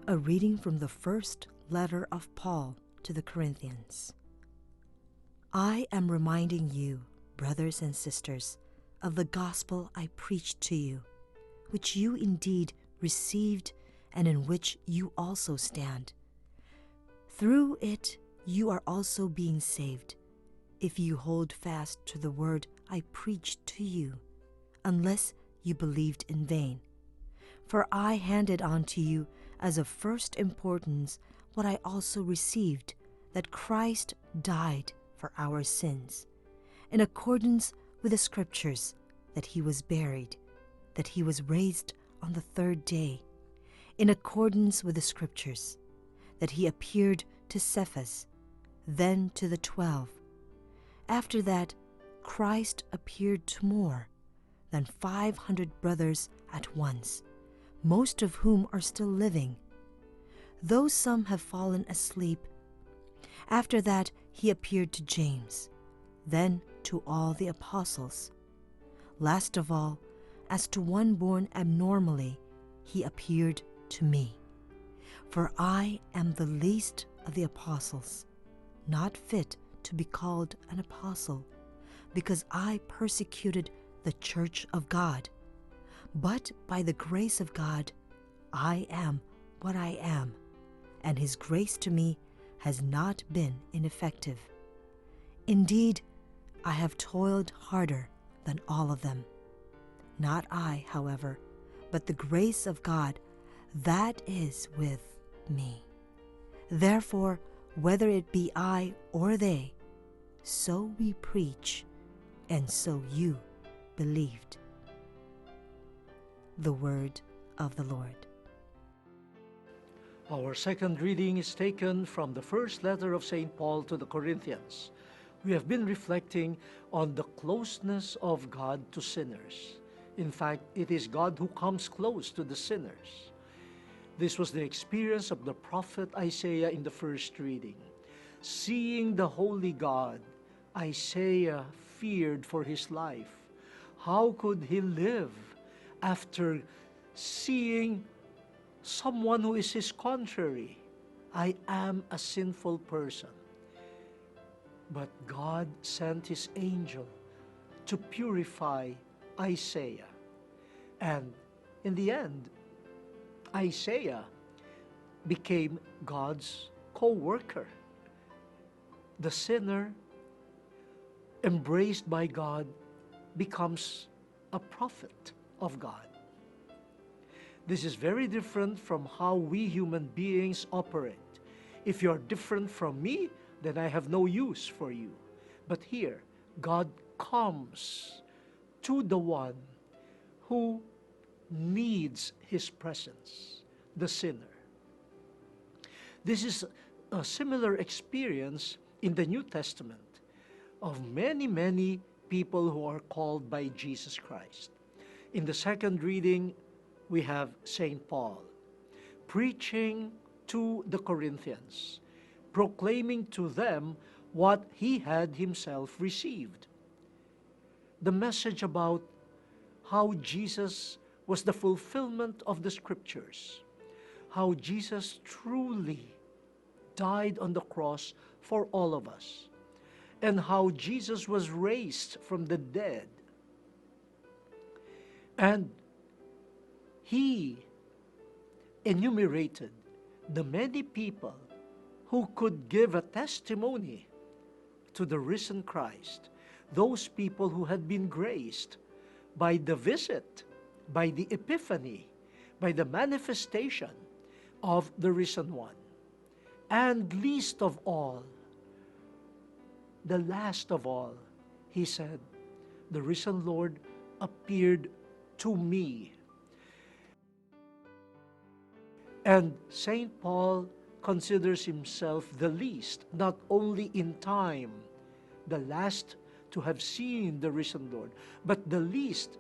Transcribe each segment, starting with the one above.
A reading from the first letter of Paul to the Corinthians. I am reminding you, brothers and sisters, of the gospel I preached to you, which you indeed received and in which you also stand. Through it you are also being saved, if you hold fast to the word I preached to you, unless you believed in vain. For I handed on to you as of first importance what I also received, that Christ died for our sins, in accordance with the Scriptures, that he was buried, that he was raised on the third day, in accordance with the Scriptures, that he appeared to Cephas, then to the 12. After that, Christ appeared to more than 500 brothers at once, most of whom are still living, though some have fallen asleep. After that, he appeared to James, then to all the apostles. Last of all, as to one born abnormally, he appeared to me. For I am the least of the apostles, not fit to be called an apostle, because I persecuted the church of God. But by the grace of God, I am what I am, and his grace to me has not been ineffective. Indeed, I have toiled harder than all of them. Not I, however, but the grace of God that is with me. Therefore, whether it be I or they, so we preach, and so you believed. The word of the Lord. Our second reading is taken from the first letter of St. Paul to the Corinthians. We have been reflecting on the closeness of God to sinners. In fact, it is God who comes close to the sinners. This was the experience of the prophet Isaiah in the first reading. Seeing the holy God, Isaiah feared for his life. How could he live after seeing someone who is his contrary? I am a sinful person. But God sent his angel to purify Isaiah. And in the end, Isaiah became God's co-worker. The sinner, embraced by God, becomes a prophet of God. This is very different from how we human beings operate. If you're different from me, then I have no use for you. But here, God comes to the one who needs his presence, the sinner. This is a similar experience in the New Testament of many people who are called by Jesus Christ. In the second reading, we have St. Paul preaching to the Corinthians, proclaiming to them what he had himself received. The message about how Jesus was the fulfillment of the Scriptures, how Jesus truly died on the cross for all of us, and how Jesus was raised from the dead. And he enumerated the many people who could give a testimony to the risen Christ, those people who had been graced by the visit, by the epiphany, by the manifestation of the risen one. And least of all, the last of all, he said, the risen Lord appeared to me. And St. Paul considers himself the least, not only in time, the last to have seen the risen Lord, but the least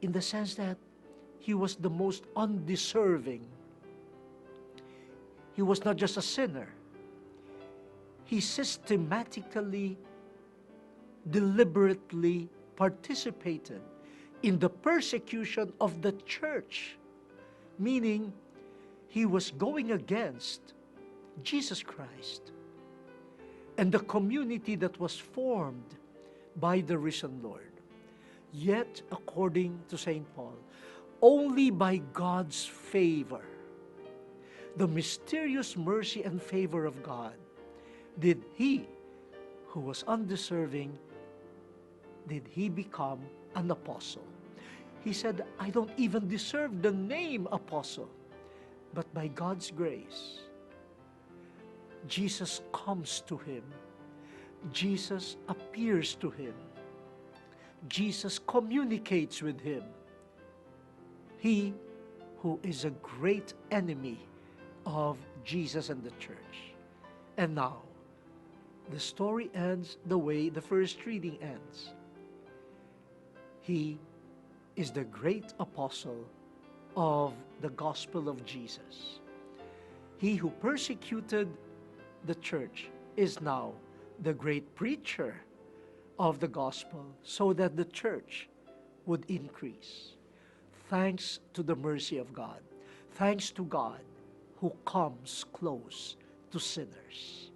in the sense that he was the most undeserving. He was not just a sinner. He systematically, deliberately participated in the persecution of the church, meaning he was going against Jesus Christ and the community that was formed by the risen Lord. Yet, according to St. Paul, only by God's favor, the mysterious mercy and favor of God, did he, who was undeserving, did he become an apostle. He said, I don't even deserve the name apostle, but by God's grace, Jesus comes to him. Jesus appears to him. Jesus communicates with him. He who is a great enemy of Jesus and the church. And now, the story ends the way the first reading ends. He is the great apostle of the gospel of Jesus. He who persecuted the church is now the great preacher of the gospel, so that the church would increase. Thanks to the mercy of God. Thanks to God who comes close to sinners.